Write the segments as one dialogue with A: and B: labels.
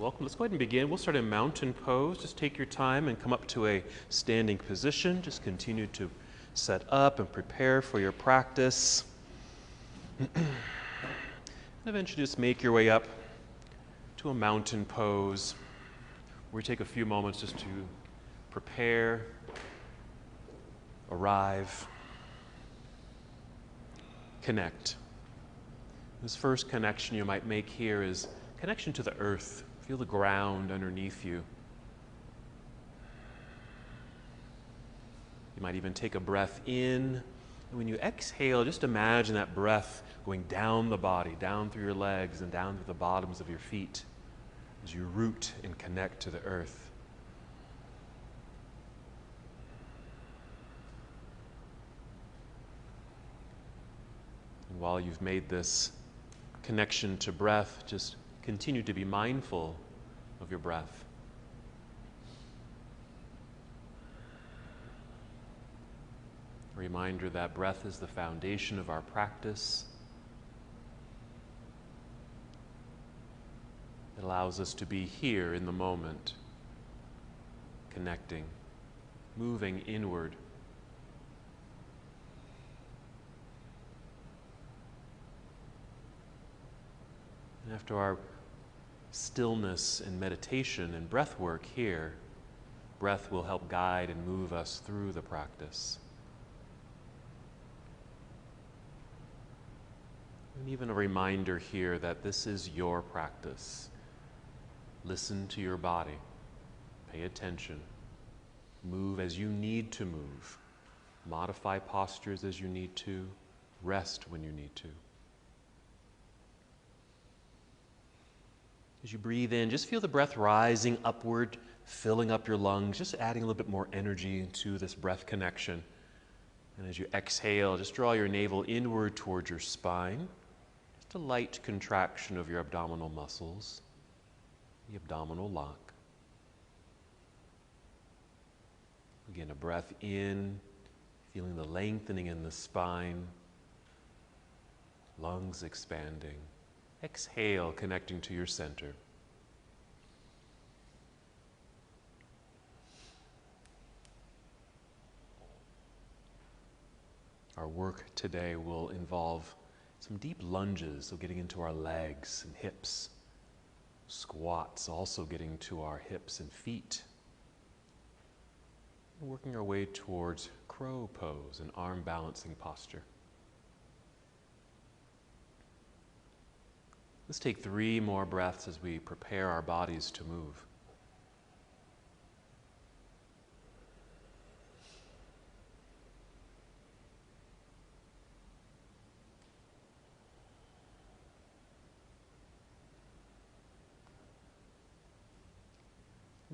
A: Welcome. Let's go ahead and begin. We'll start in mountain pose. Just take your time and come up to a standing position. Just continue to set up and prepare for your practice. And eventually just make your way up to a mountain pose, where you take a few moments just to prepare, arrive, connect. This first connection you might make here is connection to the earth. Feel the ground underneath you. You might even take a breath in. And when you exhale, just imagine that breath going down the body, down through your legs and down to the bottoms of your feet as you root and connect to the earth. And while you've made this connection to breath, just continue to be mindful of your breath. A reminder that breath is the foundation of our practice. It allows us to be here in the moment, connecting, moving inward. And after our stillness and meditation and breath work here, breath will help guide and move us through the practice. And even a reminder here that this is your practice. Listen to your body. Pay attention. Move as you need to move. Modify postures as you need to. Rest when you need to. As you breathe in, just feel the breath rising upward, filling up your lungs, just adding a little bit more energy to this breath connection. And as you exhale, just draw your navel inward towards your spine. Just a light contraction of your abdominal muscles, the abdominal lock. Again, a breath in, feeling the lengthening in the spine, lungs expanding. Exhale, connecting to your center. Our work today will involve some deep lunges, so getting into our legs and hips. Squats, also getting to our hips and feet. And working our way towards crow pose, an arm balancing posture. Let's take 3 more breaths as we prepare our bodies to move.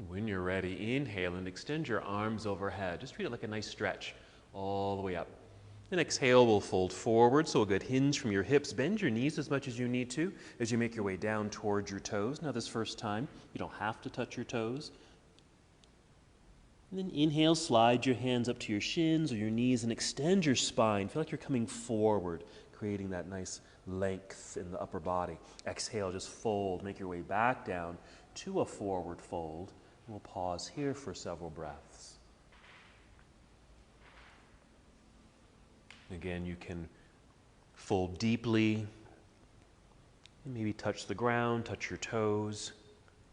A: When you're ready, inhale and extend your arms overhead. Just treat it like a nice stretch all the way up. And exhale, we'll fold forward, so a good hinge from your hips. Bend your knees as much as you need to as you make your way down towards your toes. Now this first time, you don't have to touch your toes. And then inhale, slide your hands up to your shins or your knees and extend your spine. Feel like you're coming forward, creating that nice length in the upper body. Exhale, just fold, make your way back down to a forward fold. We'll pause here for several breaths. Again, you can fold deeply and maybe touch the ground, touch your toes.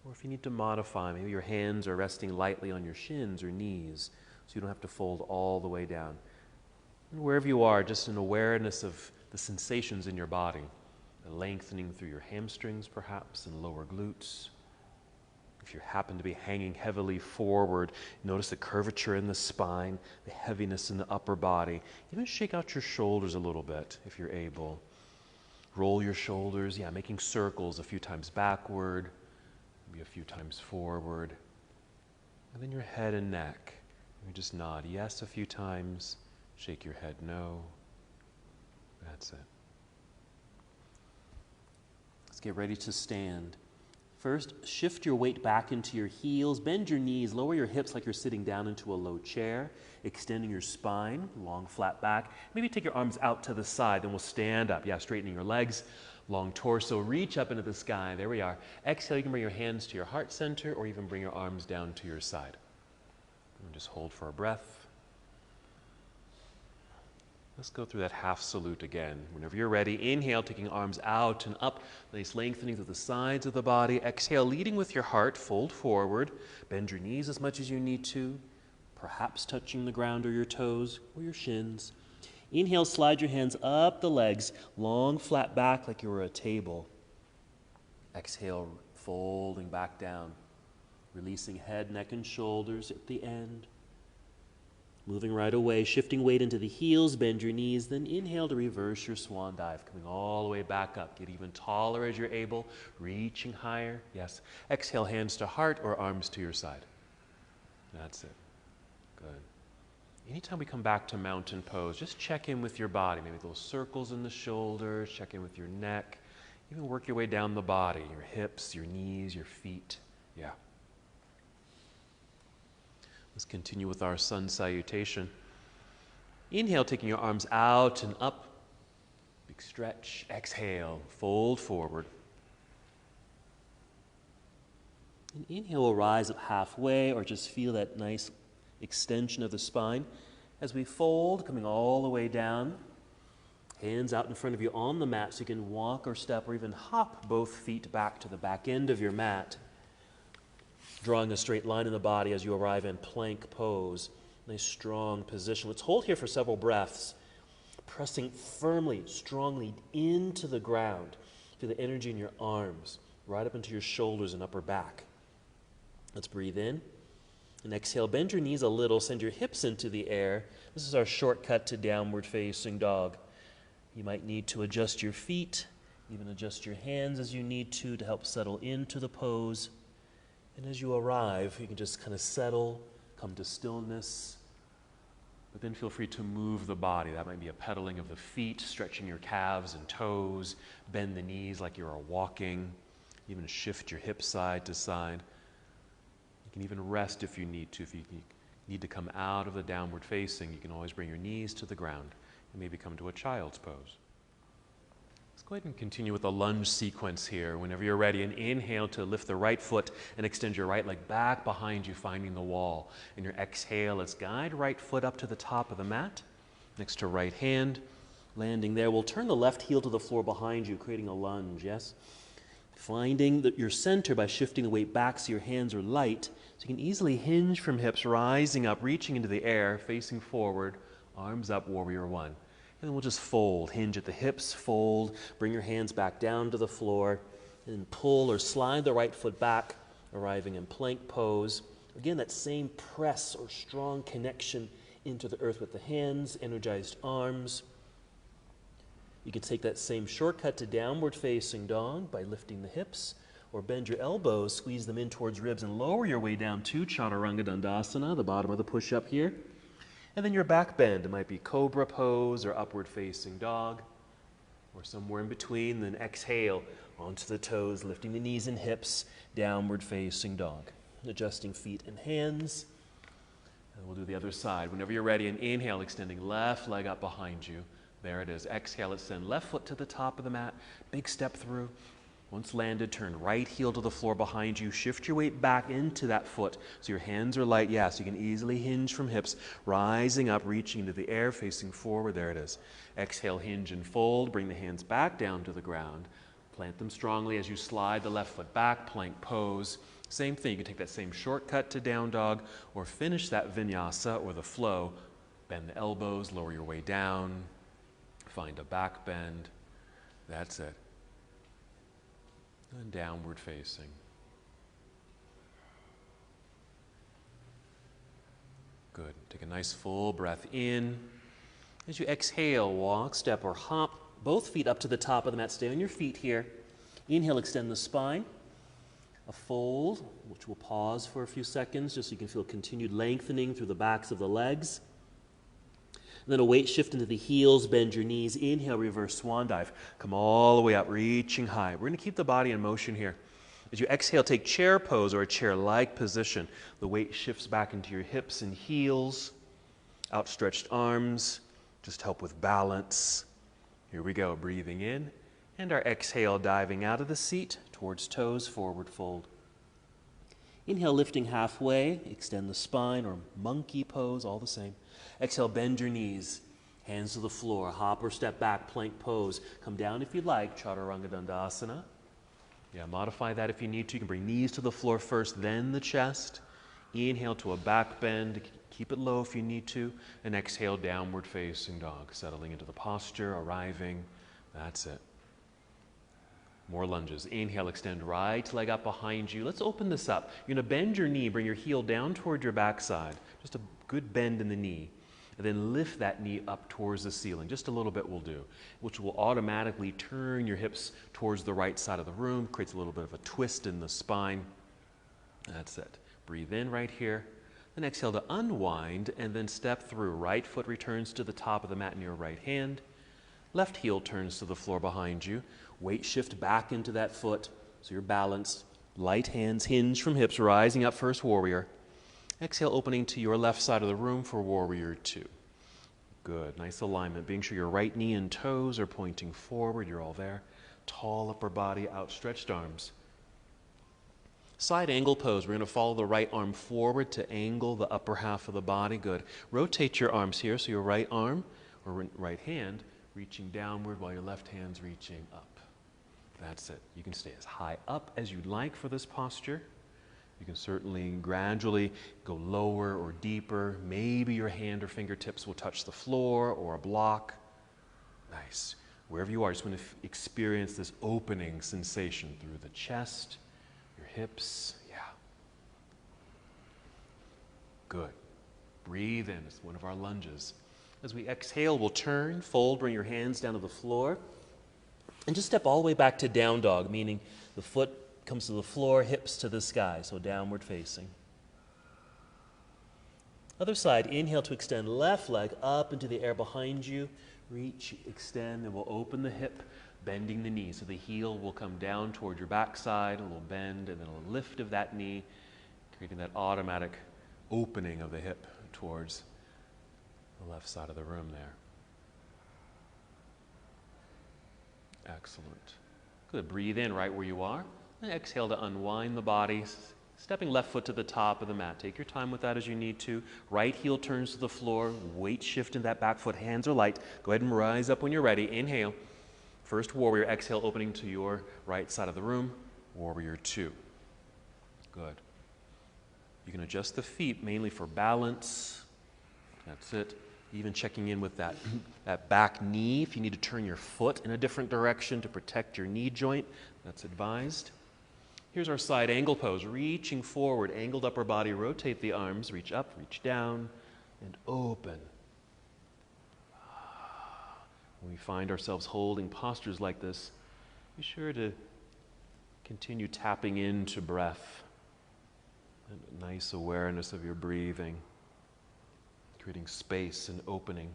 A: Or if you need to modify, maybe your hands are resting lightly on your shins or knees so you don't have to fold all the way down. And wherever you are, just an awareness of the sensations in your body, the lengthening through your hamstrings perhaps and lower glutes. If you happen to be hanging heavily forward, notice the curvature in the spine, the heaviness in the upper body. Even shake out your shoulders a little bit if you're able. Roll your shoulders, making circles a few times backward, maybe a few times forward. And then your head and neck. You just nod yes a few times, shake your head no. That's it. Let's get ready to stand. First, shift your weight back into your heels, bend your knees, lower your hips like you're sitting down into a low chair, extending your spine, long flat back. Maybe take your arms out to the side, then we'll stand up. Straightening your legs. Long torso, reach up into the sky. There we are. Exhale, you can bring your hands to your heart center or even bring your arms down to your side. And just hold for a breath. Let's go through that half salute again. Whenever you're ready, inhale, taking arms out and up, nice lengthening through the sides of the body. Exhale, leading with your heart, fold forward. Bend your knees as much as you need to, perhaps touching the ground or your toes or your shins. Inhale, slide your hands up the legs, long, flat back like you were a table. Exhale, folding back down, releasing head, neck, and shoulders at the end. Moving right away, shifting weight into the heels, bend your knees, then inhale to reverse your swan dive, coming all the way back up. Get even taller as you're able, reaching higher. Yes. Exhale, hands to heart or arms to your side. That's it. Good. Anytime we come back to mountain pose, just check in with your body. Maybe little circles in the shoulders, check in with your neck. Even work your way down the body, your hips, your knees, your feet. Yeah. Let's continue with our sun salutation. Inhale, taking your arms out and up. Big stretch. Exhale, fold forward. And inhale, we'll rise up halfway or just feel that nice extension of the spine. As we fold, coming all the way down. Hands out in front of you on the mat so you can walk or step or even hop both feet back to the back end of your mat. Drawing a straight line in the body as you arrive in plank pose. Nice strong position. Let's hold here for several breaths. Pressing firmly, strongly into the ground. Feel the energy in your arms, right up into your shoulders and upper back. Let's breathe in. And exhale, bend your knees a little, send your hips into the air. This is our shortcut to downward facing dog. You might need to adjust your feet, even adjust your hands as you need to help settle into the pose. And as you arrive, you can just kind of settle, come to stillness, but then feel free to move the body. That might be a pedaling of the feet, stretching your calves and toes, bend the knees like you are walking, even shift your hips side to side. You can even rest if you need to. If you need to come out of the downward facing, you can always bring your knees to the ground and maybe come to a child's pose. Let's go ahead and continue with the lunge sequence here. Whenever you're ready, and inhale to lift the right foot and extend your right leg back behind you, finding the wall. And your exhale, let's guide right foot up to the top of the mat, next to right hand. Landing there, we'll turn the left heel to the floor behind you, creating a lunge, yes? Finding your center by shifting the weight back so your hands are light, so you can easily hinge from hips, rising up, reaching into the air, facing forward, arms up, warrior one. And then we'll just fold, hinge at the hips, fold, bring your hands back down to the floor, and pull or slide the right foot back, arriving in plank pose. Again, that same press or strong connection into the earth with the hands, energized arms. You can take that same shortcut to downward facing dog by lifting the hips, or bend your elbows, squeeze them in towards ribs, and lower your way down to Chaturanga Dandasana, the bottom of the push-up here. And then your back bend, it might be cobra pose or upward facing dog, or somewhere in between. Then exhale onto the toes, lifting the knees and hips, downward facing dog. Adjusting feet and hands. And we'll do the other side. Whenever you're ready, and inhale, extending left leg up behind you. There it is. Exhale, extend left foot to the top of the mat. Big step through. Once landed, turn right heel to the floor behind you. Shift your weight back into that foot so your hands are light. Yeah, so you can easily hinge from hips, rising up, reaching into the air, facing forward. There it is. Exhale, hinge and fold. Bring the hands back down to the ground. Plant them strongly as you slide the left foot back, plank pose. Same thing. You can take that same shortcut to down dog or finish that vinyasa or the flow. Bend the elbows, lower your way down. Find a back bend. That's it. And downward facing. Good. Take a nice full breath in. As you exhale, walk, step, or hop both feet up to the top of the mat. Stay on your feet here. Inhale, extend the spine. A fold, which we'll pause for a few seconds just so you can feel continued lengthening through the backs of the legs. And then a weight shift into the heels, bend your knees. Inhale, reverse swan dive. Come all the way up, reaching high. We're going to keep the body in motion here. As you exhale, take chair pose or a chair-like position. The weight shifts back into your hips and heels. Outstretched arms, just help with balance. Here we go, breathing in And our exhale, diving out of the seat towards toes, forward fold. Inhale, lifting halfway, extend the spine, or monkey pose, all the same. Exhale, bend your knees, hands to the floor, hop or step back, plank pose. Come down if you'd like, Chaturanga Dandasana. Yeah, modify that if you need to. You can bring knees to the floor first, then the chest. Inhale to a back bend, keep it low if you need to. And exhale, downward facing dog, settling into the posture, arriving. That's it. More lunges. Inhale, extend right leg up behind you. Let's open this up. You're going to bend your knee, bring your heel down toward your backside. Just a good bend in the knee. And then lift that knee up towards the ceiling. Just a little bit will do, which will automatically turn your hips towards the right side of the room, creates a little bit of a twist in the spine. That's it. Breathe in right here. Then exhale to unwind and then step through. Right foot returns to the top of the mat in your right hand. Left heel turns to the floor behind you. Weight shift back into that foot so you're balanced. Light hands hinge from hips, rising up, first warrior. Exhale, opening to your left side of the room for warrior two. Good, nice alignment. Being sure your right knee and toes are pointing forward. You're all there. Tall upper body, outstretched arms. Side angle pose. We're going to follow the right arm forward to angle the upper half of the body. Good. Rotate your arms here so your right arm or right hand reaching downward while your left hand's reaching up. That's it. You can stay as high up as you'd like for this posture. You can certainly gradually go lower or deeper. Maybe your hand or fingertips will touch the floor or a block. Nice. Wherever you are, just want to experience this opening sensation through the chest, your hips. Yeah. Good. Breathe in. It's one of our lunges. As we exhale, we'll turn, fold, bring your hands down to the floor, and just step all the way back to down dog, meaning the foot comes to the floor, hips to the sky, so downward facing. Other side, inhale to extend left leg up into the air behind you. Reach, extend, and we'll open the hip, bending the knee. So the heel will come down toward your backside, a little bend, and then a lift of that knee, creating that automatic opening of the hip towards the left side of the room there. Excellent. Good. Breathe in right where you are. And exhale to unwind the body, stepping left foot to the top of the mat. Take your time with that as you need to. Right heel turns to the floor. Weight shift in that back foot. Hands are light. Go ahead and rise up when you're ready. Inhale. First warrior. Exhale, opening to your right side of the room. Warrior two. Good. You can adjust the feet mainly for balance. That's it. Even checking in with that back knee. If you need to turn your foot in a different direction to protect your knee joint, that's advised. Here's our side angle pose. Reaching forward, angled upper body. Rotate the arms. Reach up, reach down, and open. When we find ourselves holding postures like this, be sure to continue tapping into breath. And nice awareness of your breathing. Creating space and opening.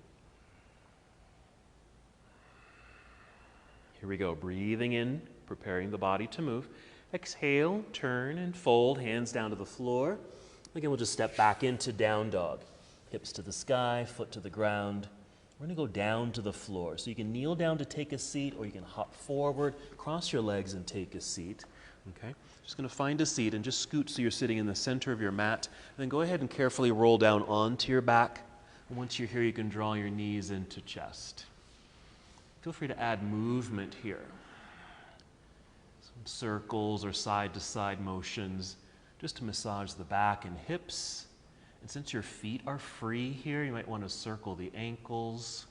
A: Here we go. Breathing in, preparing the body to move. Exhale, turn and fold, hands down to the floor. Again, we'll just step back into down dog. Hips to the sky, foot to the ground. We're going to go down to the floor. So you can kneel down to take a seat, or you can hop forward, cross your legs and take a seat. Okay? Just going to find a seat and just scoot so you're sitting in the center of your mat. And then go ahead and carefully roll down onto your back. And once you're here, you can draw your knees into chest. Feel free to add movement here. Some circles or side-to-side motions just to massage the back and hips. And since your feet are free here, you might want to circle the ankles.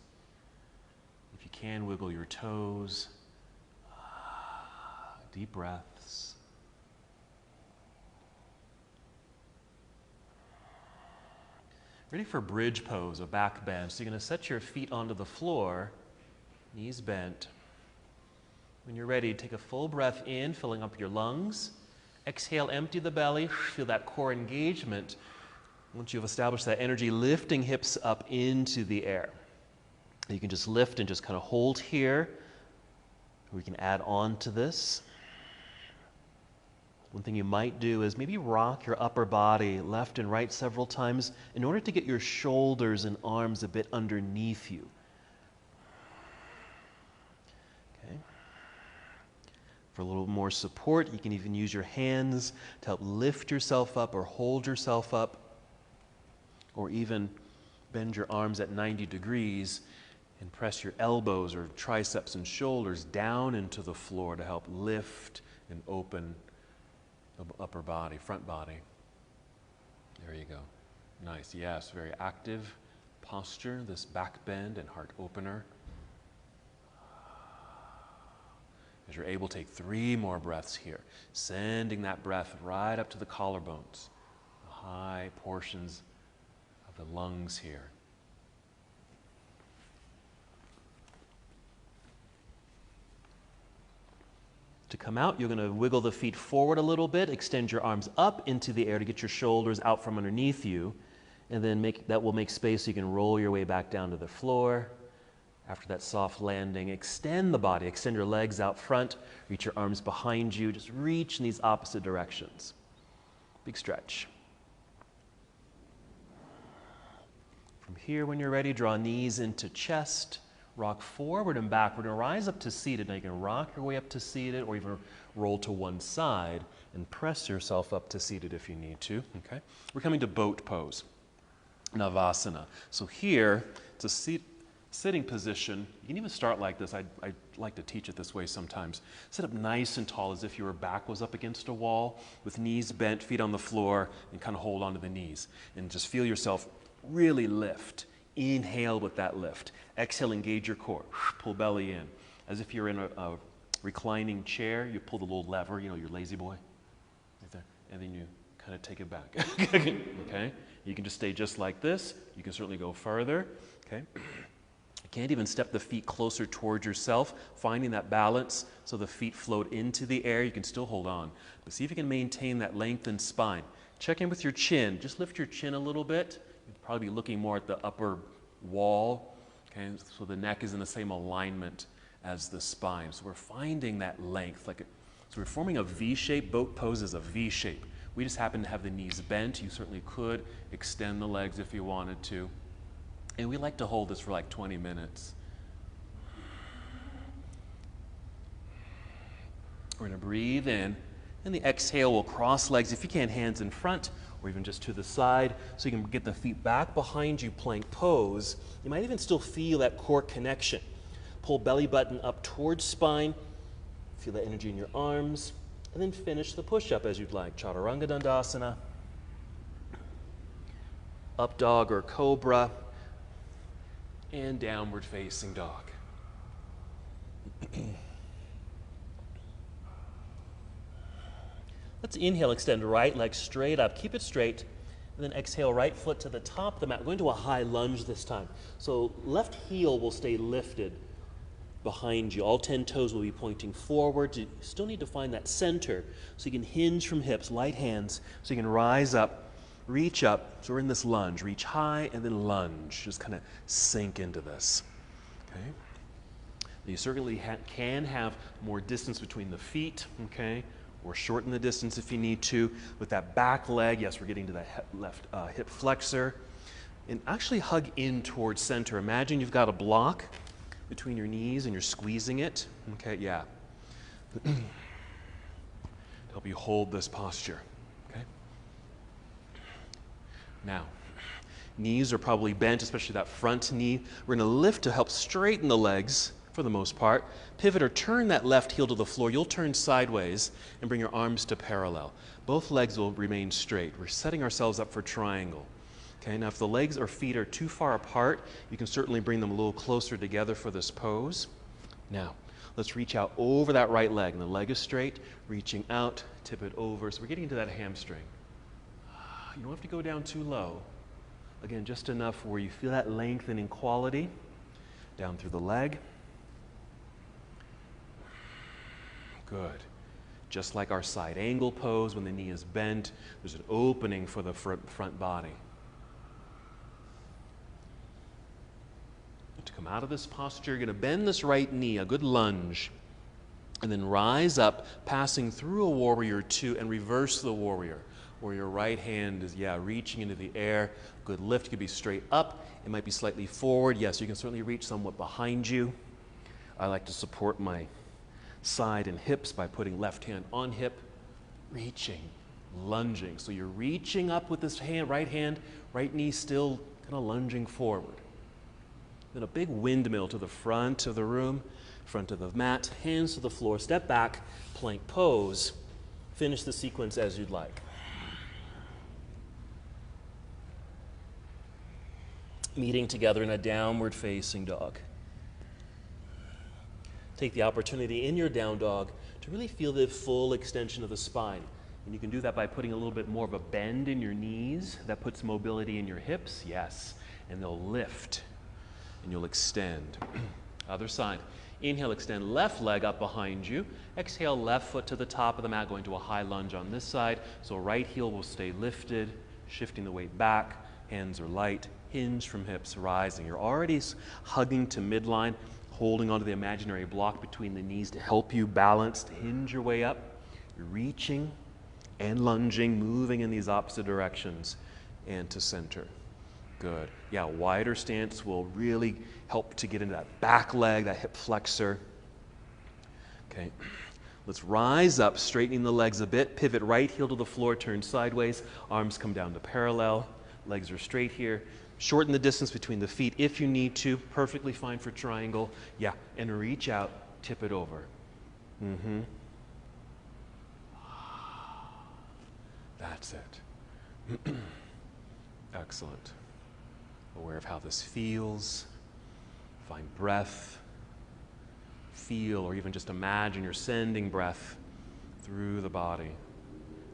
A: If you can, wiggle your toes. Deep breaths. Ready for bridge pose, a back bend. So you're going to set your feet onto the floor, knees bent. When you're ready, take a full breath in, filling up your lungs. Exhale, empty the belly. Feel that core engagement. Once you've established that energy, lifting hips up into the air. You can just lift and just kind of hold here. We can add on to this. One thing you might do is maybe rock your upper body left and right several times in order to get your shoulders and arms a bit underneath you. Okay. For a little more support, you can even use your hands to help lift yourself up or hold yourself up, or even bend your arms at 90 degrees and press your elbows or triceps and shoulders down into the floor to help lift and open the upper body, front body. There you go. Nice. Yes, very active posture, this back bend and heart opener. As you're able, take 3 more breaths here, sending that breath right up to the collarbones, the high portions of the lungs here. To come out, you're going to wiggle the feet forward a little bit, extend your arms up into the air to get your shoulders out from underneath you, and then that will make space so you can roll your way back down to the floor. After that soft landing, extend the body, extend your legs out front, reach your arms behind you, just reach in these opposite directions. Big stretch. From here, when you're ready, draw knees into chest, rock forward and backward, and rise up to seated. Now you can rock your way up to seated or even roll to one side and press yourself up to seated if you need to. Okay? We're coming to boat pose, Navasana. So here, it's a sitting position. You can even start like this. I like to teach it this way sometimes. Sit up nice and tall as if your back was up against a wall with knees bent, feet on the floor, and kind of hold onto the knees. And just feel yourself really lift. Inhale with that lift. Exhale, engage your core. Pull belly in. As if you're in a reclining chair, you pull the little lever, you know, your lazy boy, right there, and then you kind of take it back. Okay? You can just stay just like this. You can certainly go further. Okay? You can't even step the feet closer towards yourself, finding that balance so the feet float into the air. You can still hold on. But see if you can maintain that lengthened spine. Check in with your chin. Just lift your chin a little bit. You'd probably be looking more at the upper wall. Okay? So the neck is in the same alignment as the spine. So we're finding that length. So we're forming a V shape. Boat pose is a V shape. We just happen to have the knees bent. You certainly could extend the legs if you wanted to. And we like to hold this for like 20 minutes. We're going to breathe in, and the exhale will cross legs, if you can, hands in front, or even just to the side, so you can get the feet back behind you, plank pose. You might even still feel that core connection. Pull belly button up towards spine, feel that energy in your arms, and then finish the push-up as you'd like. Chaturanga Dandasana, up dog or cobra, and downward facing dog. Let's inhale, extend right leg straight up, keep it straight, and then exhale, right foot to the top of the mat. We're going to a high lunge this time. So left heel will stay lifted behind you. All 10 toes will be pointing forward. You still need to find that center so you can hinge from hips, light hands, so you can rise up, reach up. So we're in this lunge. Reach high and then lunge. Just kind of sink into this. Okay? You certainly can have more distance between the feet, okay? Or shorten the distance if you need to. With that back leg, yes, we're getting to that left hip flexor. And actually hug in towards center. Imagine you've got a block between your knees and you're squeezing it. Okay, yeah. To help you hold this posture. Okay? Now, knees are probably bent, especially that front knee. We're going to lift to help straighten the legs for the most part. Pivot or turn that left heel to the floor. You'll turn sideways and bring your arms to parallel. Both legs will remain straight. We're setting ourselves up for triangle. Okay, now if the legs or feet are too far apart, you can certainly bring them a little closer together for this pose. Now, let's reach out over that right leg, and the leg is straight, reaching out, tip it over. So we're getting into that hamstring. You don't have to go down too low. Again, just enough where you feel that lengthening quality down through the leg. Good. Just like our side angle pose, when the knee is bent, there's an opening for the front body. To come out of this posture, you're going to bend this right knee, a good lunge, and then rise up, passing through a warrior two, and reverse the warrior, where your right hand is, reaching into the air. Good lift. It could be straight up. It might be slightly forward. Yes, you can certainly reach somewhat behind you. I like to support my side and hips by putting left hand on hip, reaching, lunging. So you're reaching up with this hand, right knee still kind of lunging forward. Then a big windmill to the front of the room, front of the mat, hands to the floor, step back, plank pose. Finish the sequence as you'd like. Meeting together in a downward facing dog. Take the opportunity in your down dog to really feel the full extension of the spine. And you can do that by putting a little bit more of a bend in your knees. That puts mobility in your hips, yes. And they'll lift and you'll extend. Other side. Inhale, extend left leg up behind you. Exhale, left foot to the top of the mat, going to a high lunge on this side. So right heel will stay lifted, shifting the weight back. Hands are light, hinge from hips, rising. You're already hugging to midline, holding onto the imaginary block between the knees to help you balance, to hinge your way up. You're reaching and lunging, moving in these opposite directions and to center. Good. Yeah, wider stance will really help to get into that back leg, that hip flexor. Okay. Let's rise up, straightening the legs a bit. Pivot right heel to the floor, turn sideways. Arms come down to parallel. Legs are straight here. Shorten the distance between the feet if you need to. Perfectly fine for triangle. Yeah, and reach out, tip it over. That's it. Excellent. Aware of how this feels. Find breath. Feel or even just imagine you're sending breath through the body,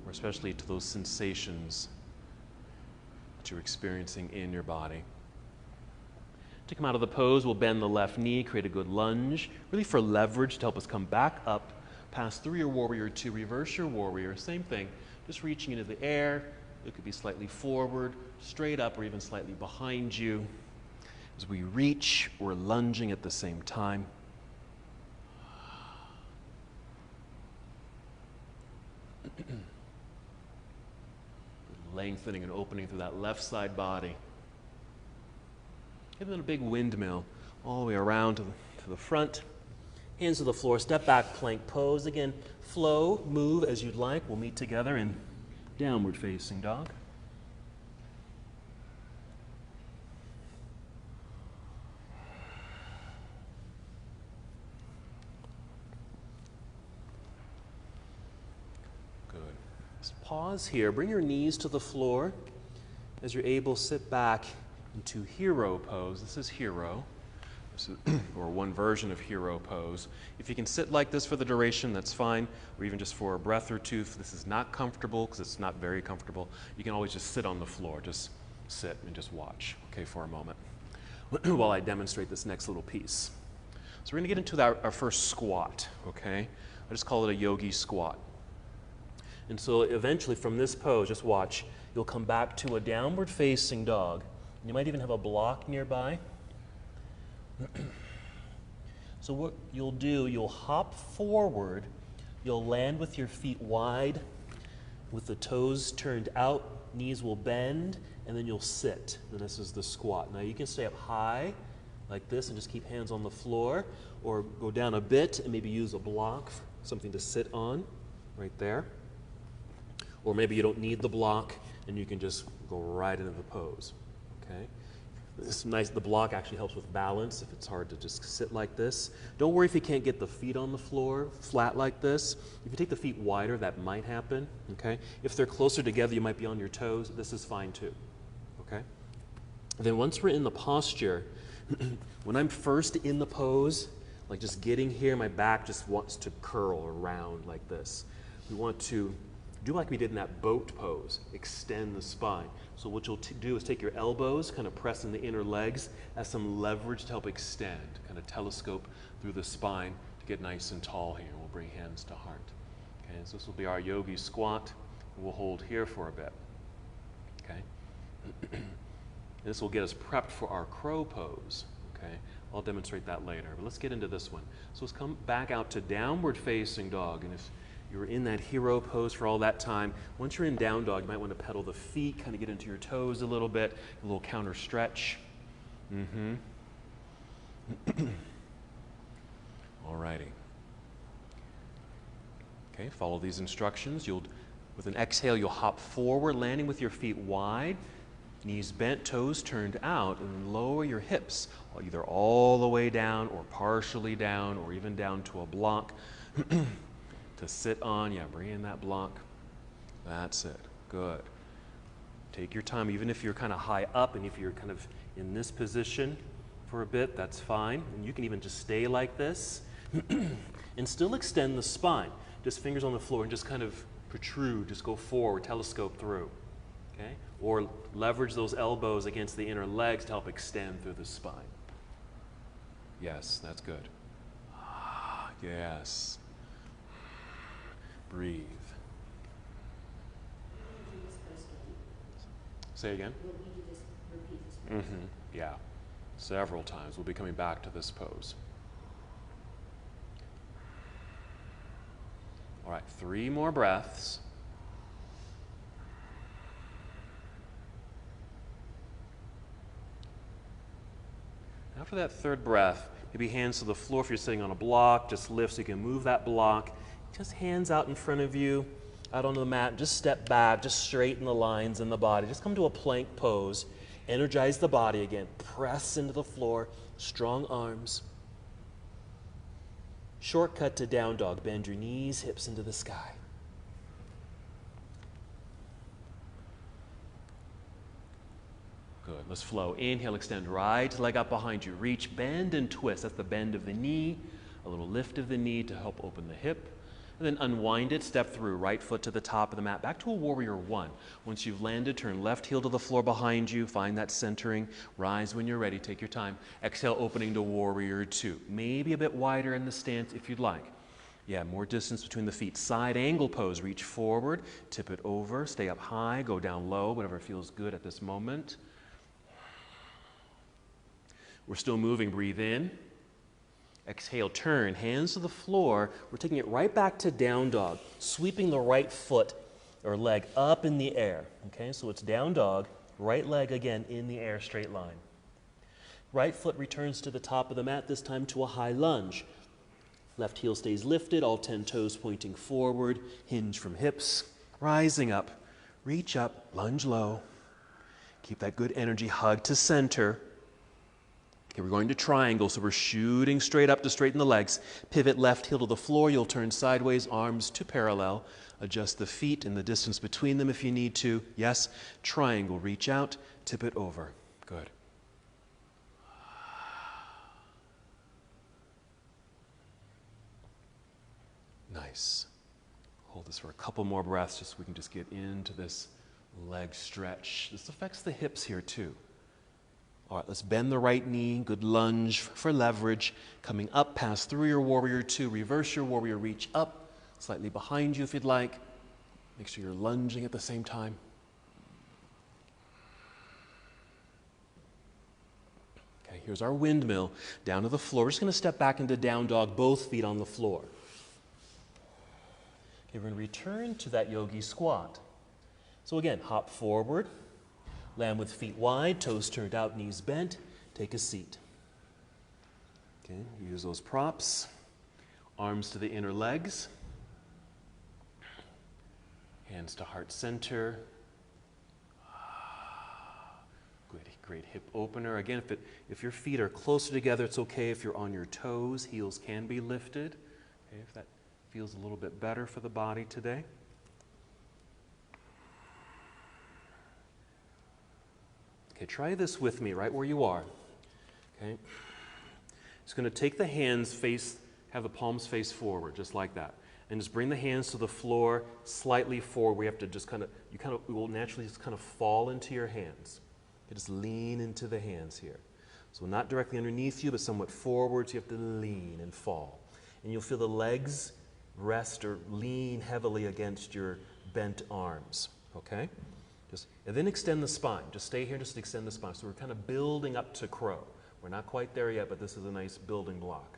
A: or especially to those sensations that you're experiencing in your body. To come out of the pose, we'll bend the left knee, create a good lunge, really for leverage to help us come back up, pass through your warrior two, reverse your warrior, same thing, just reaching into the air. It could be slightly forward, straight up, or even slightly behind you. As we reach, we're lunging at the same time. Lengthening and opening through that left side body. Give it a big windmill all the way around to the front. Hands to the floor, step back, plank pose. Again, flow, move as you'd like. We'll meet together in downward facing dog. Good. Just pause here. Bring your knees to the floor. As you're able, sit back into hero pose. This is hero. Or one version of hero pose. If you can sit like this for the duration, that's fine, or even just for a breath or two. If this is not comfortable, because it's not very comfortable, you can always just sit on the floor. Just sit and just watch, okay, for a moment, while I demonstrate this next little piece. So we're going to get into our first squat, okay? I just call it a yogi squat. And so eventually from this pose, just watch, you'll come back to a downward facing dog. You might even have a block nearby. So what you'll do, you'll hop forward, you'll land with your feet wide, with the toes turned out, knees will bend, and then you'll sit. And this is the squat. Now you can stay up high like this and just keep hands on the floor, or go down a bit and maybe use a block, something to sit on right there. Or maybe you don't need the block and you can just go right into the pose, okay? This nice, the block actually helps with balance if it's hard to just sit like this. Don't worry if you can't get the feet on the floor flat like this. If you take the feet wider, that might happen, okay? If they're closer together, you might be on your toes. This is fine too, okay? Then once we're in the posture, when I'm first in the pose, like just getting here, my back just wants to curl around like this. We want to do like we did in that boat pose, extend the spine. So what you'll do is take your elbows, kind of press in the inner legs as some leverage to help extend, kind of telescope through the spine to get nice and tall here. We'll bring hands to heart. Okay, so this will be our yogi squat. We'll hold here for a bit. Okay. This will get us prepped for our crow pose. Okay, I'll demonstrate that later, but let's get into this one. So let's come back out to downward facing dog. And if you were in that hero pose for all that time, once you're in down dog, you might want to pedal the feet, kind of get into your toes a little bit, a little counter stretch. All righty. Okay, follow these instructions. With an exhale, you'll hop forward, landing with your feet wide, knees bent, toes turned out, and lower your hips, either all the way down or partially down or even down to a block to sit on. Yeah, bring in that block. That's it. Good. Take your time, even if you're kind of high up and if you're kind of in this position for a bit, that's fine. And you can even just stay like this and still extend the spine. Just fingers on the floor and just kind of protrude, just go forward, telescope through. Okay? Or leverage those elbows against the inner legs to help extend through the spine. Yes, that's good. Yes. Breathe. Say again? Will we just repeat this pose? Yeah. Several times. We'll be coming back to this pose. All right, 3 more breaths. After that 3rd breath, maybe hands to the floor. If you're sitting on a block, just lift so you can move that block. Just hands out in front of you, out onto the mat. Just step back, just straighten the lines in the body. Just come to a plank pose. Energize the body again. Press into the floor, strong arms. Shortcut to down dog. Bend your knees, hips into the sky. Good. Let's flow. Inhale, extend right leg up behind you. Reach, bend, and twist. That's the bend of the knee. A little lift of the knee to help open the hip. And then unwind it, step through, right foot to the top of the mat, back to a warrior 1. Once you've landed, turn left heel to the floor behind you, find that centering, rise when you're ready, take your time. Exhale, opening to warrior 2. Maybe a bit wider in the stance if you'd like. Yeah, more distance between the feet. Side angle pose, reach forward, tip it over, stay up high, go down low, whatever feels good at this moment. We're still moving, breathe in. Exhale, turn, hands to the floor. We're taking it right back to down dog, sweeping the right foot or leg up in the air. Okay, so it's down dog, right leg again in the air, straight line. Right foot returns to the top of the mat, this time to a high lunge. Left heel stays lifted, all 10 toes pointing forward, hinge from hips, rising up, reach up, lunge low. Keep that good energy, hug to center. Okay, we're going to triangle, so we're shooting straight up to straighten the legs. Pivot left heel to the floor. You'll turn sideways, arms to parallel. Adjust the feet and the distance between them if you need to. Yes, triangle, reach out, tip it over. Good. Nice. Hold this for a couple more breaths just so we can just get into this leg stretch. This affects the hips here too. All right, let's bend the right knee, good lunge for leverage. Coming up, pass through your warrior 2, reverse your warrior, reach up, slightly behind you if you'd like. Make sure you're lunging at the same time. Okay, here's our windmill, down to the floor. We're just gonna step back into down dog, both feet on the floor. Okay, we're gonna return to that yogi squat. So again, hop forward. Land with feet wide, toes turned out, knees bent. Take a seat. Okay, use those props. Arms to the inner legs. Hands to heart center. Good, great hip opener. Again, if your feet are closer together, it's okay if you're on your toes. Heels can be lifted. Okay, if that feels a little bit better for the body today. Okay, try this with me right where you are. Okay, just going to take the hands have the palms face forward, just like that, and just bring the hands to the floor slightly forward. We have to just we will naturally just kind of fall into your hands. Okay, just lean into the hands here. So not directly underneath you, but somewhat forward. So you have to lean and fall, and you'll feel the legs rest or lean heavily against your bent arms. Okay. And then extend the spine. Just stay here, just extend the spine. So we're kind of building up to crow. We're not quite there yet, but this is a nice building block.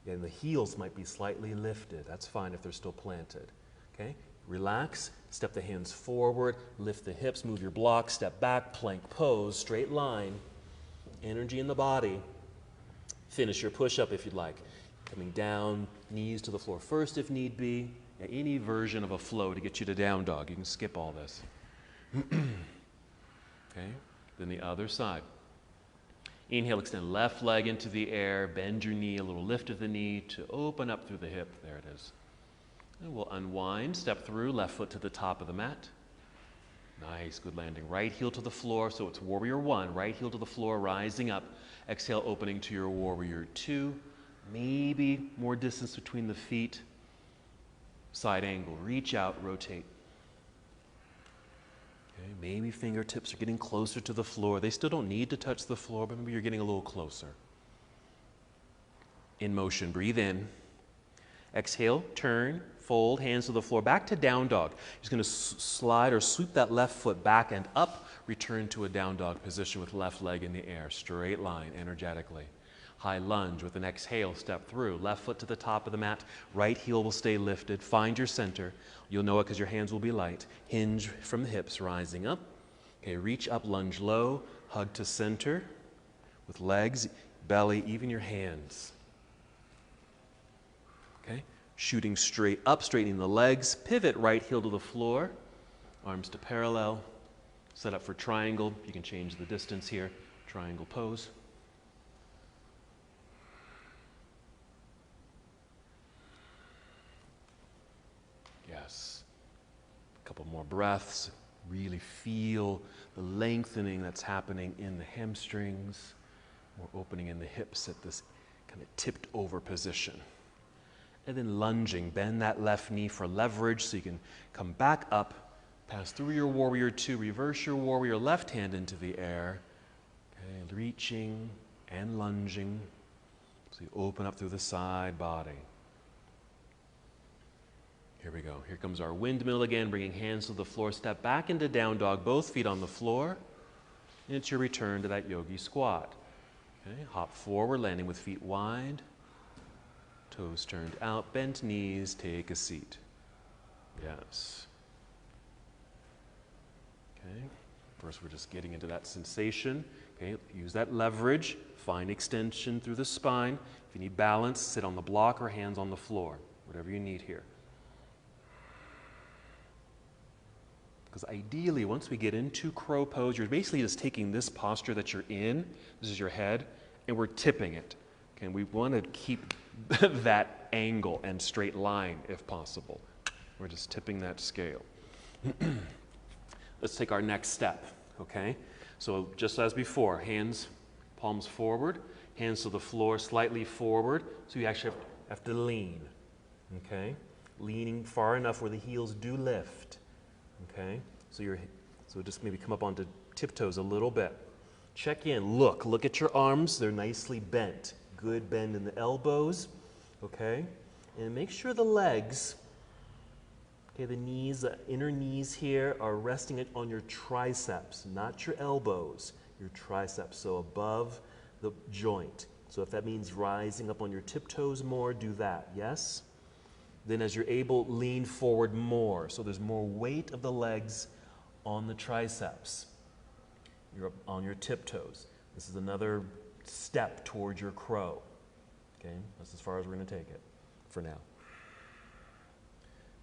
A: And the heels might be slightly lifted. That's fine if they're still planted. Okay? Relax, step the hands forward, lift the hips, move your block, step back, plank pose, straight line, energy in the body. Finish your push-up if you'd like. Coming down, knees to the floor first if need be. Yeah, any version of a flow to get you to down dog. You can skip all this. Okay, then the other side. Inhale, extend left leg into the air, bend your knee, a little lift of the knee to open up through the hip. There it is. And we'll unwind, step through, left foot to the top of the mat. Nice, good landing. Right heel to the floor, so it's warrior one. Right heel to the floor, rising up. Exhale, opening to your warrior two. Maybe more distance between the feet. Side angle, reach out, rotate. Okay, maybe fingertips are getting closer to the floor. They still don't need to touch the floor, but maybe you're getting a little closer. In motion, breathe in. Exhale, turn, fold, hands to the floor, back to down dog. You're just going to slide or sweep that left foot back and up, return to a down dog position with left leg in the air, straight line, energetically. High lunge with an exhale, step through, left foot to the top of the mat, right heel will stay lifted, find your center. You'll know it because your hands will be light. Hinge from the hips, rising up. Okay, reach up, lunge low, hug to center with legs, belly, even your hands. Okay, shooting straight up, straightening the legs, pivot right heel to the floor, arms to parallel, set up for triangle. You can change the distance here, triangle pose. Yes, a couple more breaths. Really feel the lengthening that's happening in the hamstrings, more opening in the hips at this kind of tipped over position. And then lunging, bend that left knee for leverage so you can come back up, pass through your warrior two, reverse your warrior left hand into the air. Okay, reaching and lunging. So you open up through the side body. Here we go. Here comes our windmill again, bringing hands to the floor. Step back into down dog, both feet on the floor. And it's your return to that yogi squat. Okay, hop forward, landing with feet wide. Toes turned out, bent knees, take a seat. Yes. Okay, first we're just getting into that sensation. Okay, use that leverage, find extension through the spine. If you need balance, sit on the block or hands on the floor, whatever you need here. Because ideally, once we get into crow pose, you're basically just taking this posture that you're in, this is your head, and we're tipping it. Okay, and we want to keep that angle and straight line if possible. We're just tipping that scale. Let's take our next step, okay? So just as before, hands, palms forward, hands to the floor, slightly forward, so you actually have to lean, okay? Leaning far enough where the heels do lift. Okay, so just maybe come up onto tiptoes a little bit. Check in, look at your arms, they're nicely bent. Good bend in the elbows, okay? And make sure the legs, okay, the knees, the inner knees here are resting on your triceps, not your elbows, your triceps, so above the joint. So if that means rising up on your tiptoes more, do that, yes? Then as you're able, lean forward more. So there's more weight of the legs on the triceps. You're up on your tiptoes. This is another step towards your crow. Okay, that's as far as we're going to take it for now.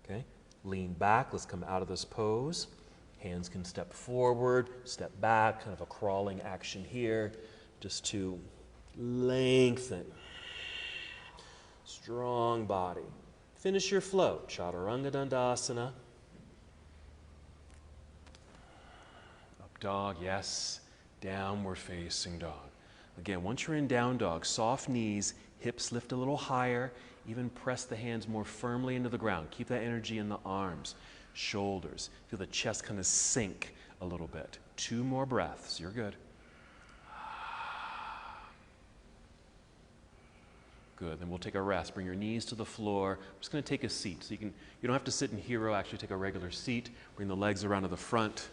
A: Okay, lean back. Let's come out of this pose. Hands can step forward, step back, kind of a crawling action here, just to lengthen. Strong body. Finish your flow. Chaturanga Dandasana. Up dog, yes. Downward facing dog. Again, once you're in down dog, soft knees, hips lift a little higher, even press the hands more firmly into the ground. Keep that energy in the arms, shoulders. Feel the chest kind of sink a little bit. 2 more breaths. You're good. Good, then we'll take a rest. Bring your knees to the floor. I'm just going to take a seat. So you don't have to sit in hero, actually take a regular seat. Bring the legs around to the front.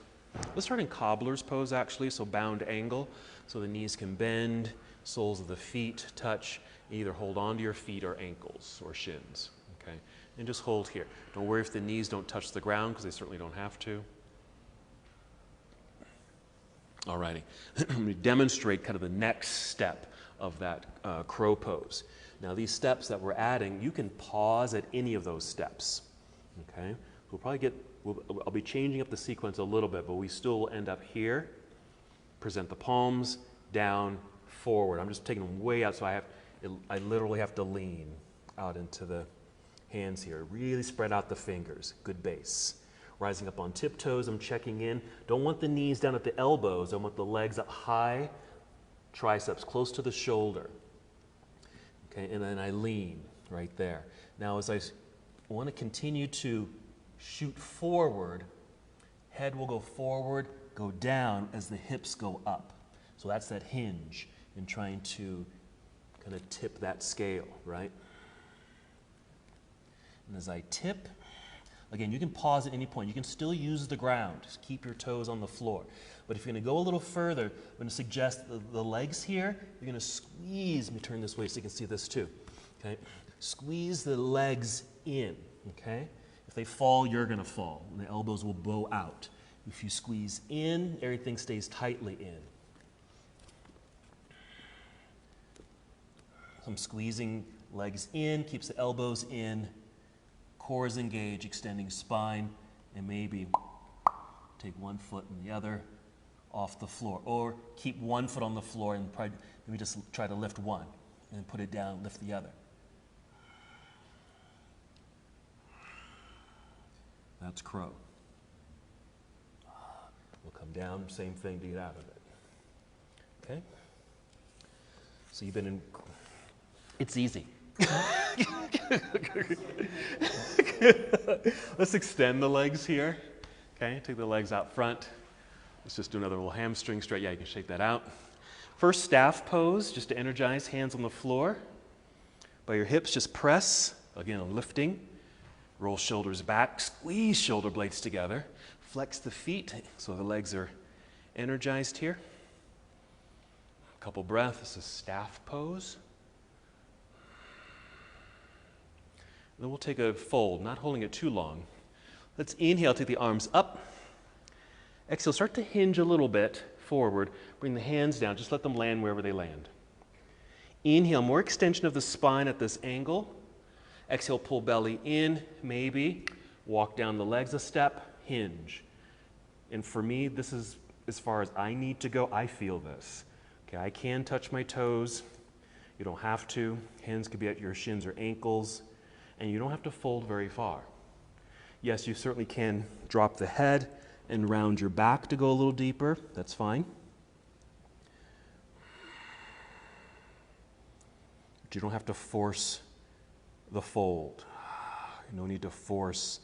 A: Let's start in cobbler's pose actually, so bound angle. So the knees can bend, soles of the feet touch. Either hold on to your feet or ankles or shins, okay? And just hold here. Don't worry if the knees don't touch the ground because they certainly don't have to. Alrighty, I'm going to demonstrate kind of the next step of that crow pose. Now these steps that we're adding, you can pause at any of those steps, okay? We'll probably get, I'll be changing up the sequence a little bit, but we still will end up here. Present the palms, down, forward. I'm just taking them way out, so I literally have to lean out into the hands here. Really spread out the fingers, good base. Rising up on tiptoes, I'm checking in. Don't want the knees down at the elbows. I want the legs up high, triceps close to the shoulder. Okay, and then I lean right there. Now as I want to continue to shoot forward, head will go forward, go down as the hips go up. So that's that hinge in trying to kind of tip that scale, right? And as I tip, again, you can pause at any point. You can still use the ground. Just keep your toes on the floor. But if you're going to go a little further, I'm going to suggest the legs here, you're going to squeeze. Let me turn this way so you can see this too. Okay? Squeeze the legs in. Okay? If they fall, you're going to fall. And the elbows will bow out. If you squeeze in, everything stays tightly in. So I'm squeezing legs in, keeps the elbows in, core is engaged, extending spine, and maybe take one foot and the other off the floor. Or keep one foot on the floor and maybe just try to lift one, and then put it down, lift the other. That's crow. We'll come down, same thing to get out of it. Okay? So you've been in, it's easy. Let's extend the legs here. Okay, take the legs out front. Let's just do another little hamstring stretch. Yeah, you can shake that out. First staff pose, just to energize, hands on the floor. By your hips, just press. Again, lifting. Roll shoulders back, squeeze shoulder blades together. Flex the feet so the legs are energized here. A couple breaths. This is staff pose. Then we'll take a fold, not holding it too long. Let's inhale, take the arms up. Exhale, start to hinge a little bit forward. Bring the hands down, just let them land wherever they land. Inhale, more extension of the spine at this angle. Exhale, pull belly in, maybe. Walk down the legs a step, hinge. And for me, this is as far as I need to go. I feel this. Okay, I can touch my toes. You don't have to. Hands could be at your shins or ankles. And you don't have to fold very far. Yes, you certainly can drop the head and round your back to go a little deeper. That's fine. But you don't have to force the fold. No need to force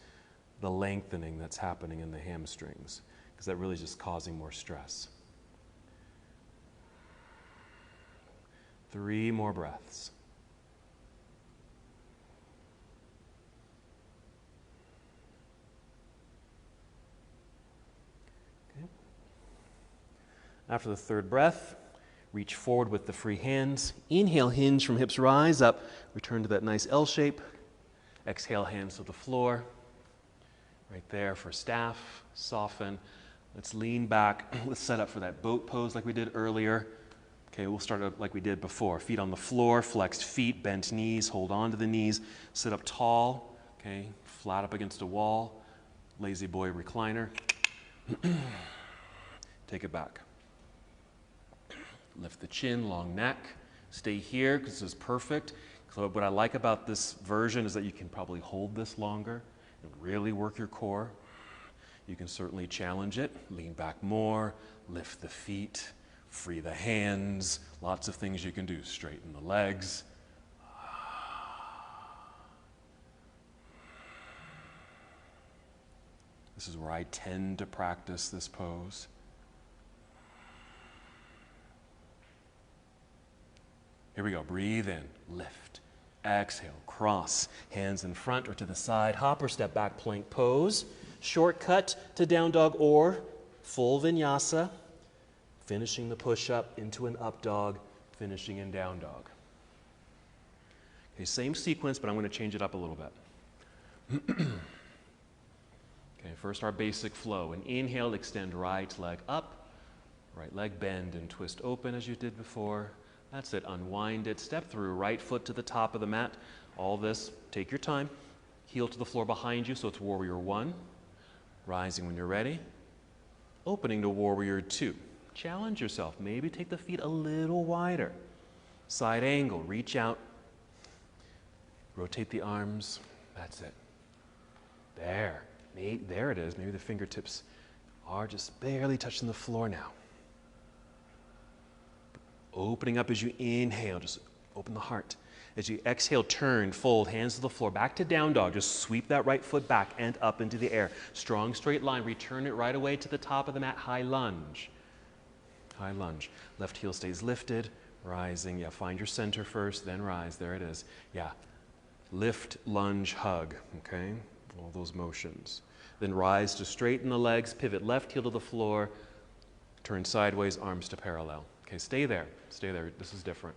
A: the lengthening that's happening in the hamstrings, because that really is just causing more stress. 3 more breaths. After the 3rd breath, reach forward with the free hands. Inhale, hinge from hips rise up. Return to that nice L shape. Exhale, hands to the floor. Right there for staff. Soften. Let's lean back. Let's set up for that boat pose like we did earlier. Okay, we'll start up like we did before. Feet on the floor, flexed feet, bent knees. Hold on to the knees. Sit up tall. Okay, flat up against a wall. Lazy boy recliner. Take it back. Lift the chin, long neck. Stay here because this is perfect. So what I like about this version is that you can probably hold this longer and really work your core. You can certainly challenge it. Lean back more, lift the feet, free the hands. Lots of things you can do. Straighten the legs. This is where I tend to practice this pose. Here we go. Breathe in, lift, exhale, cross, hands in front or to the side, hop or step back, plank pose, shortcut to down dog or full vinyasa, finishing the push-up into an up dog, finishing in down dog. Okay, same sequence, but I'm going to change it up a little bit. Okay, first our basic flow. An inhale, extend right leg up, right leg bend and twist open as you did before. That's it. Unwind it. Step through. Right foot to the top of the mat. All this, take your time. Heel to the floor behind you, so it's warrior one. Rising when you're ready. Opening to warrior two. Challenge yourself. Maybe take the feet a little wider. Side angle. Reach out. Rotate the arms. That's it. There. There it is. Maybe the fingertips are just barely touching the floor now. Opening up as you inhale, just open the heart. As you exhale, turn, fold, hands to the floor, back to down dog. Just sweep that right foot back and up into the air. Strong straight line, return it right away to the top of the mat, high lunge. High lunge. Left heel stays lifted, rising. Yeah, find your center first, then rise. There it is. Yeah, lift, lunge, hug, okay? All those motions. Then rise to straighten the legs, pivot left heel to the floor, turn sideways, arms to parallel. Okay, stay there. Stay there. This is different.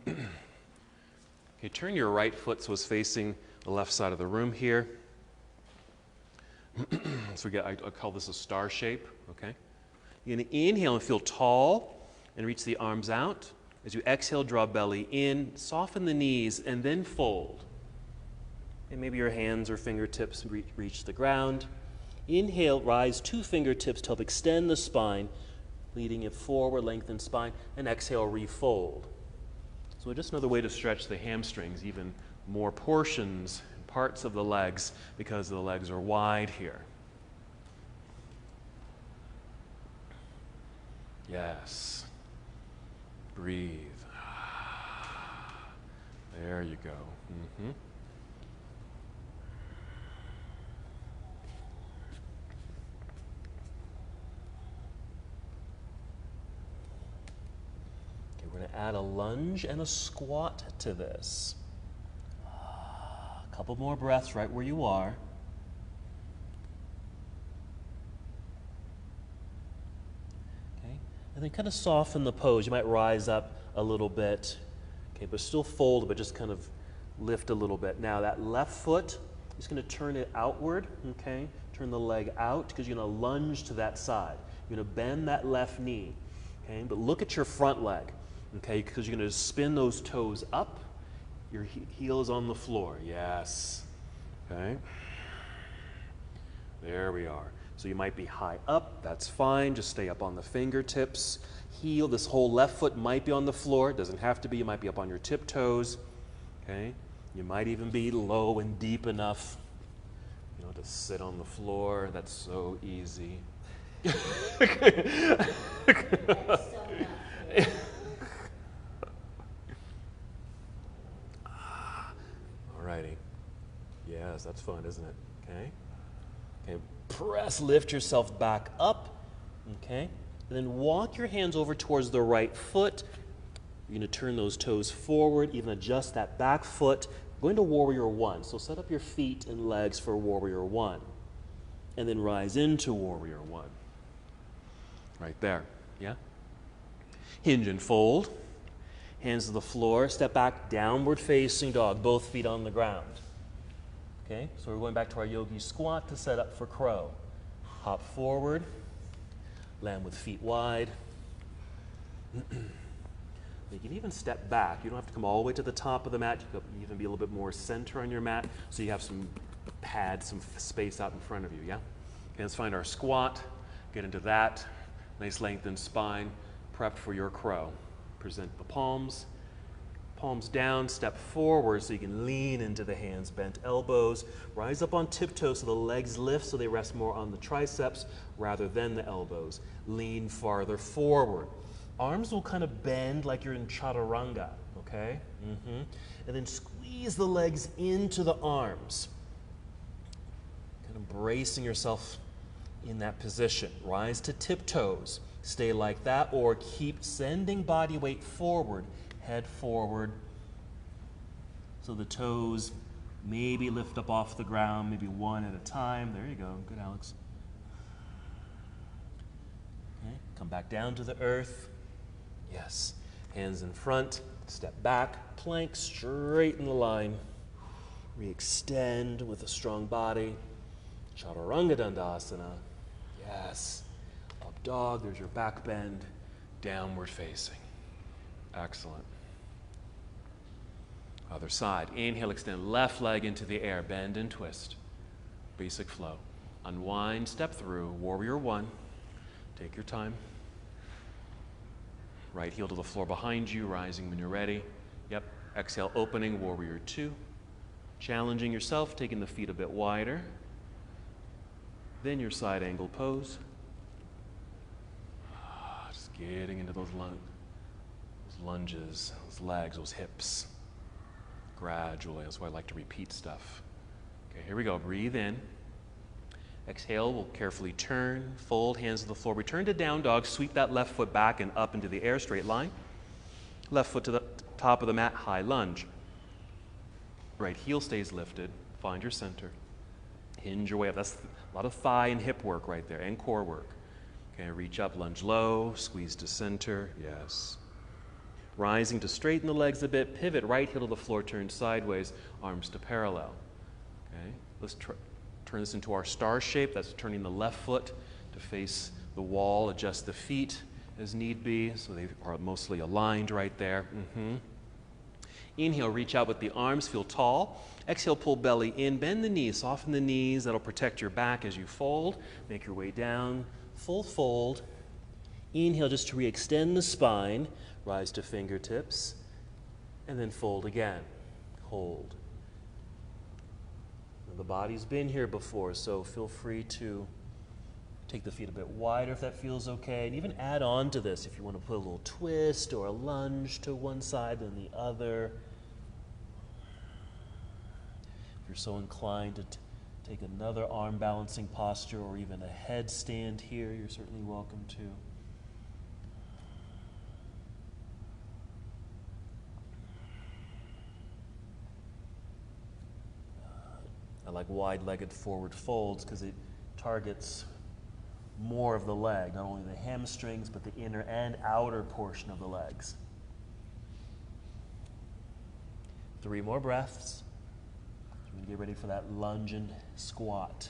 A: Okay, turn your right foot so it's facing the left side of the room here. So I call this a star shape, okay? You're going to inhale and feel tall and reach the arms out. As you exhale, draw belly in, soften the knees, and then fold. And maybe your hands or fingertips reach the ground. Inhale, rise 2 fingertips to help extend the spine, leading it forward, lengthen spine, and exhale, refold. So just another way to stretch the hamstrings, even more portions, parts of the legs, because the legs are wide here. Yes. Breathe. There you go. Mm-hmm. We're going to add a lunge and a squat to this. A couple more breaths right where you are. Okay, and then kind of soften the pose. You might rise up a little bit, okay, but still fold, but just kind of lift a little bit. Now that left foot, just going to turn it outward, okay? Turn the leg out because you're going to lunge to that side. You're going to bend that left knee, okay? But look at your front leg. Okay, because you're going to spin those toes up. Your heel is on the floor. Yes. Okay. There we are. So you might be high up. That's fine. Just stay up on the fingertips. Heel, this whole left foot might be on the floor. It doesn't have to be. You might be up on your tiptoes. Okay. You might even be low and deep enough, you know, to sit on the floor. That's so easy. Alrighty. Yes, that's fun, isn't it? Okay. Okay. Press, lift yourself back up. Okay. And then walk your hands over towards the right foot. You're going to turn those toes forward, even adjust that back foot. Going to warrior one. So set up your feet and legs for warrior one. And then rise into warrior one. Right there. Yeah? Hinge and fold. Hands to the floor, step back, downward facing dog, both feet on the ground. Okay, so we're going back to our yogi squat to set up for crow. Hop forward, land with feet wide. You can even step back. You don't have to come all the way to the top of the mat. You can even be a little bit more center on your mat so you have some pad, some space out in front of you, yeah? Okay, let's find our squat, get into that. Nice lengthened spine, prepped for your crow. Present the palms, palms down, step forward so you can lean into the hands, bent elbows, rise up on tiptoes so the legs lift so they rest more on the triceps rather than the elbows. Lean farther forward. Arms will kind of bend like you're in chaturanga, okay? And then squeeze the legs into the arms. Kind of bracing yourself in that position. Rise to tiptoes. Stay like that or keep sending body weight forward, head forward. So the toes maybe lift up off the ground, maybe one at a time. There you go. Good, Alex. Okay. Come back down to the earth. Yes. Hands in front. Step back. Plank straight in the line. Re-extend with a strong body. Chaturanga Dandasana. Yes. Up dog. There's your back bend, downward facing. Excellent. Other side. Inhale, extend left leg into the air. Bend and twist. Basic flow. Unwind, step through. Warrior one. Take your time. Right heel to the floor behind you, rising when you're ready. Yep. Exhale, opening, warrior two. Challenging yourself, taking the feet a bit wider. Then your side angle pose. Just getting into those lunges, those legs, those hips. Gradually, that's why I like to repeat stuff. Okay, here we go. Breathe in. Exhale, we'll carefully turn, fold, hands to the floor. Return to down dog. Sweep that left foot back and up into the air, straight line. Left foot to the top of the mat, high lunge. Right heel stays lifted. Find your center. Hinge your way up. That's a lot of thigh and hip work right there, and core work. Okay, reach up, lunge low, squeeze to center. Yes. Rising to straighten the legs a bit. Pivot, right heel to the floor, turn sideways, arms to parallel. Okay, let's turn this into our star shape. That's turning the left foot to face the wall. Adjust the feet as need be, so they are mostly aligned right there. Inhale, reach out with the arms, feel tall. Exhale, pull belly in, bend the knees, soften the knees. That'll protect your back as you fold. Make your way down, full fold. Inhale just to re-extend the spine. Rise to fingertips, and then fold again. Hold. The body's been here before, so feel free to take the feet a bit wider if that feels okay, and even add on to this if you want to put a little twist or a lunge to one side and the other. If you're so inclined to take another arm balancing posture or even a headstand here, you're certainly welcome to. I like wide-legged forward folds because it targets more of the leg, not only the hamstrings, but the inner and outer portion of the legs. 3 more breaths. We're going to get ready for that lunge and squat.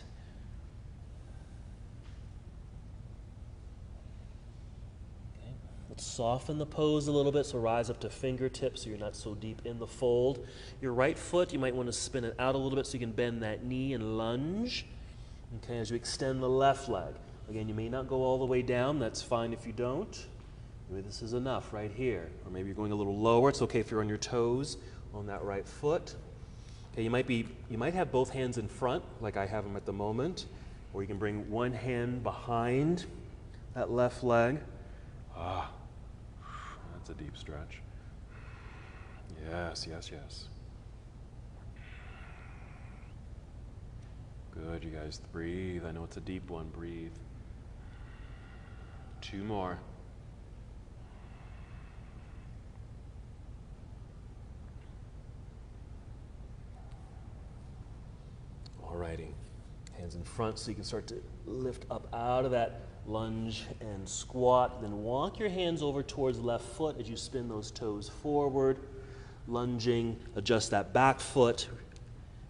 A: Okay. Let's soften the pose a little bit, so rise up to fingertips so you're not so deep in the fold. Your right foot, you might want to spin it out a little bit so you can bend that knee and lunge. Okay, as you extend the left leg. Again, you may not go all the way down. That's fine if you don't. Maybe this is enough right here. Or maybe you're going a little lower. It's okay if you're on your toes on that right foot. Okay, you might have both hands in front, like I have them at the moment. Or you can bring one hand behind that left leg. That's a deep stretch. Yes, yes, yes. Good, you guys. Breathe. I know it's a deep one. Breathe. 2 more. Alrighty. Hands in front so you can start to lift up out of that lunge and squat. Then walk your hands over towards the left foot as you spin those toes forward. Lunging. Adjust that back foot.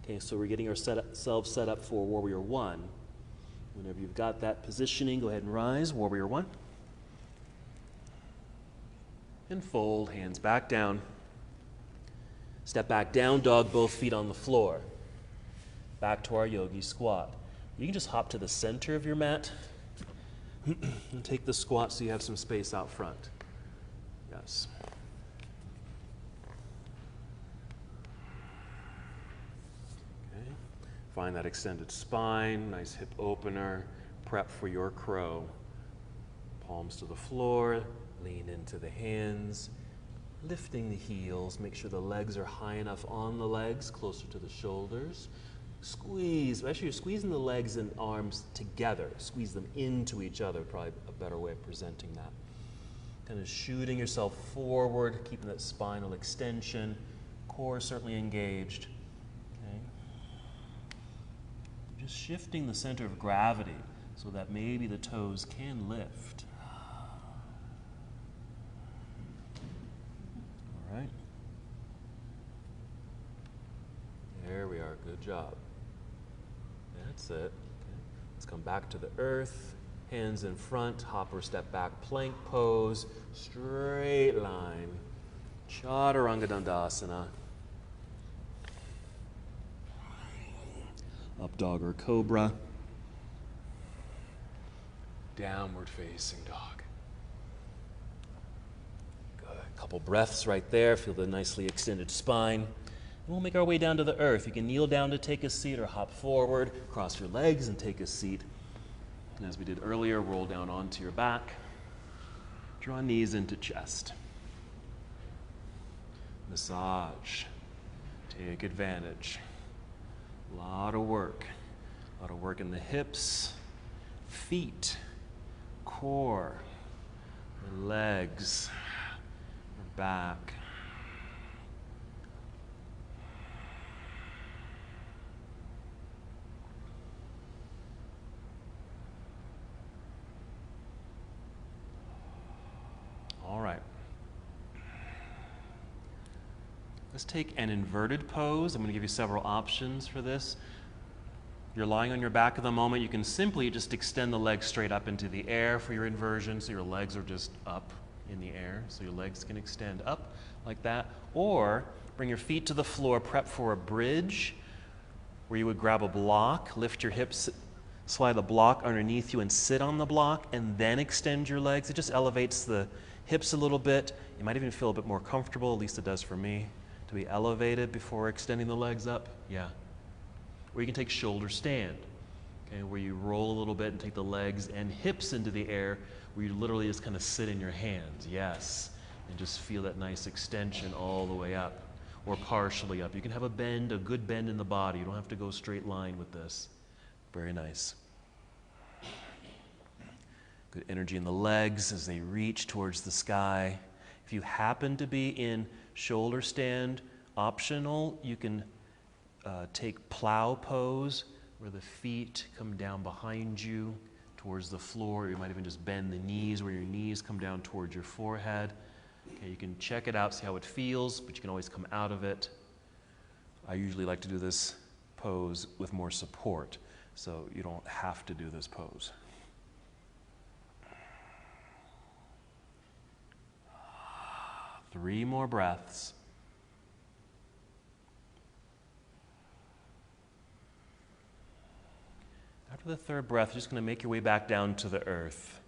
A: Okay, so we're getting ourselves set up for warrior one. Whenever you've got that positioning, go ahead and rise, warrior one. And fold, hands back down. Step back, down dog, both feet on the floor. Back to our yogi squat. You can just hop to the center of your mat and take the squat so you have some space out front. Yes. Okay. Find that extended spine, nice hip opener. Prep for your crow. Palms to the floor, lean into the hands, lifting the heels. Make sure the legs are high enough on the legs, closer to the shoulders. Squeeze, actually you're squeezing the legs and arms together. Squeeze them into each other, probably a better way of presenting that. Kind of shooting yourself forward, keeping that spinal extension. Core certainly engaged. Okay. Just shifting the center of gravity so that maybe the toes can lift. All right. There we are, good job. That's it. Okay. Let's come back to the earth. Hands in front, hop or step back, plank pose, straight line. Chaturanga Dandasana. Up dog or cobra. Downward facing dog. Good. Couple breaths right there. Feel the nicely extended spine. And we'll make our way down to the earth. You can kneel down to take a seat or hop forward, cross your legs and take a seat. And as we did earlier, roll down onto your back. Draw knees into chest. Massage. Take advantage. A lot of work. A lot of work in the hips, feet, core, the legs, your back. All right. Let's take an inverted pose. I'm going to give you several options for this. You're lying on your back at the moment. You can simply just extend the legs straight up into the air for your inversion, so your legs are just up in the air, so your legs can extend up like that. Or bring your feet to the floor, prep for a bridge, where you would grab a block, lift your hips, slide the block underneath you and sit on the block, and then extend your legs. It just elevates the hips a little bit. You might even feel a bit more comfortable, at least it does for me, to be elevated before extending the legs up. Yeah. Or you can take shoulder stand, okay, where you roll a little bit and take the legs and hips into the air, where you literally just kind of sit in your hands. Yes. And just feel that nice extension all the way up, or partially up. You can have a bend, a good bend in the body. You don't have to go straight line with this. Very nice. Good energy in the legs as they reach towards the sky. If you happen to be in shoulder stand, optional, you can take plow pose, where the feet come down behind you towards the floor. You might even just bend the knees, where your knees come down towards your forehead. Okay, you can check it out, see how it feels, but you can always come out of it. I usually like to do this pose with more support, so you don't have to do this pose. Three more breaths. After the third breath, you're just going to make your way back down to the earth.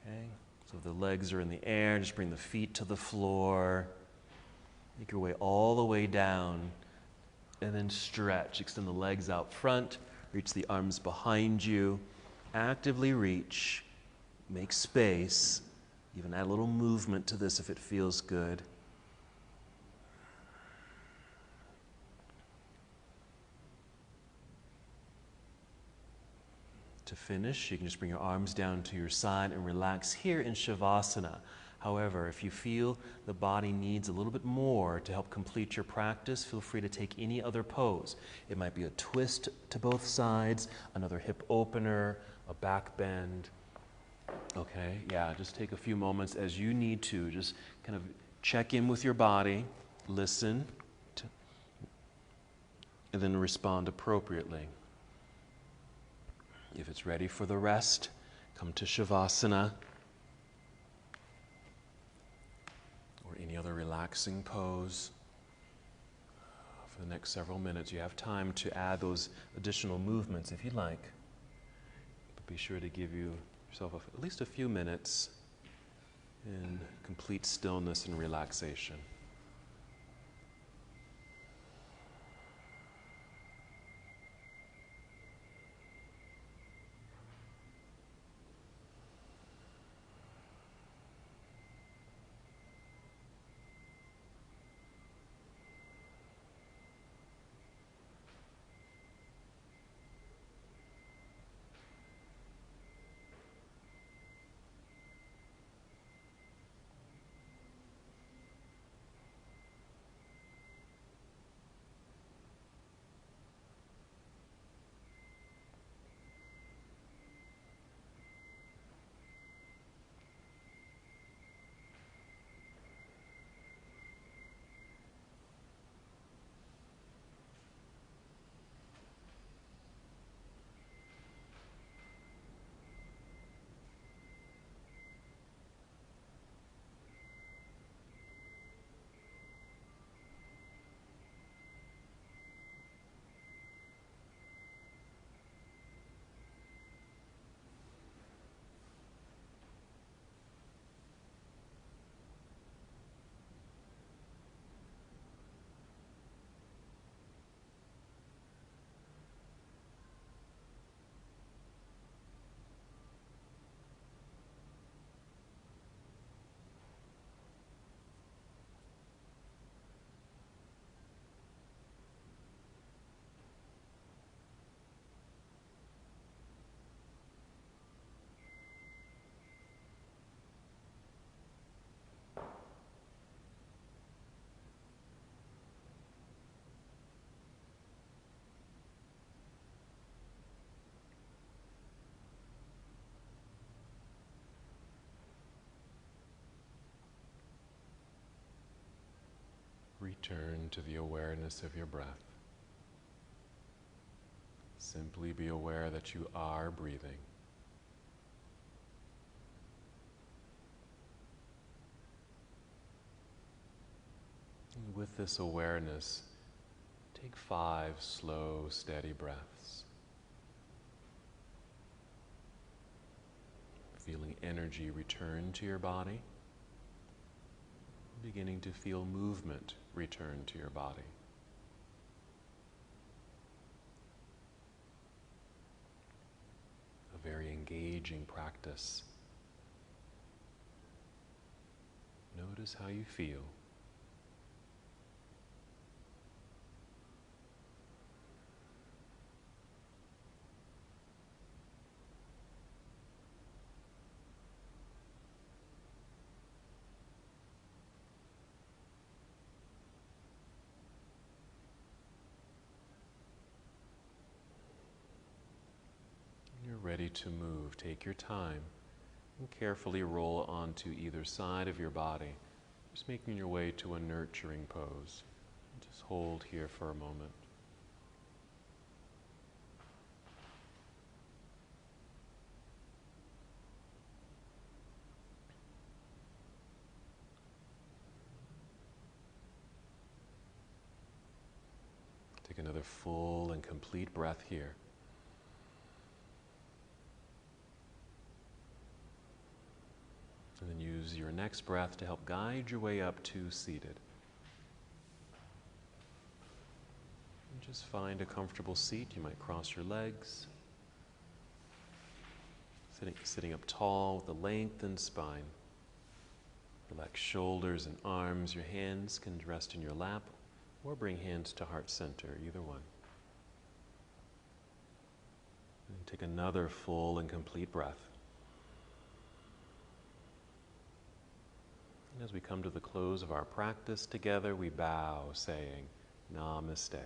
A: Okay? So the legs are in the air, just bring the feet to the floor. Make your way all the way down, and then stretch. Extend the legs out front, reach the arms behind you. Actively reach, make space. Even add a little movement to this if it feels good. To finish, you can just bring your arms down to your side and relax here in Shavasana. However, if you feel the body needs a little bit more to help complete your practice, feel free to take any other pose. It might be a twist to both sides, another hip opener, a back bend. Okay, yeah, just take a few moments as you need to. Just kind of check in with your body, listen, and then respond appropriately. If it's ready for the rest, come to Shavasana or any other relaxing pose. For the next several minutes, you have time to add those additional movements if you like. But be sure to give yourself at least a few minutes in complete stillness and relaxation.
B: Return to the awareness of your breath. Simply be aware that you are breathing. And with this awareness, take 5 slow, steady breaths. Feeling energy return to your body. Beginning to feel movement return to your body. A very engaging practice. Notice how you feel. You're ready to move. Take your time and carefully roll onto either side of your body, just making your way to a nurturing pose. Just hold here for a moment. Take another full and complete breath here. And then use your next breath to help guide your way up to seated. And just find a comfortable seat. You might cross your legs. Sitting up tall with a lengthened spine. Relax shoulders and arms. Your hands can rest in your lap or bring hands to heart center, either one. And take another full and complete breath. As we come to the close of our practice together, we bow, saying, Namaste.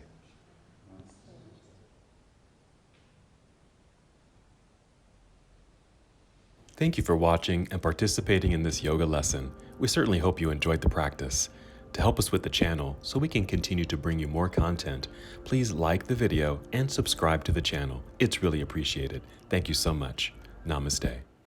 C: Thank you for watching and participating in this yoga lesson. We certainly hope you enjoyed the practice. To help us with the channel so we can continue to bring you more content, please like the video and subscribe to the channel. It's really appreciated. Thank you so much. Namaste.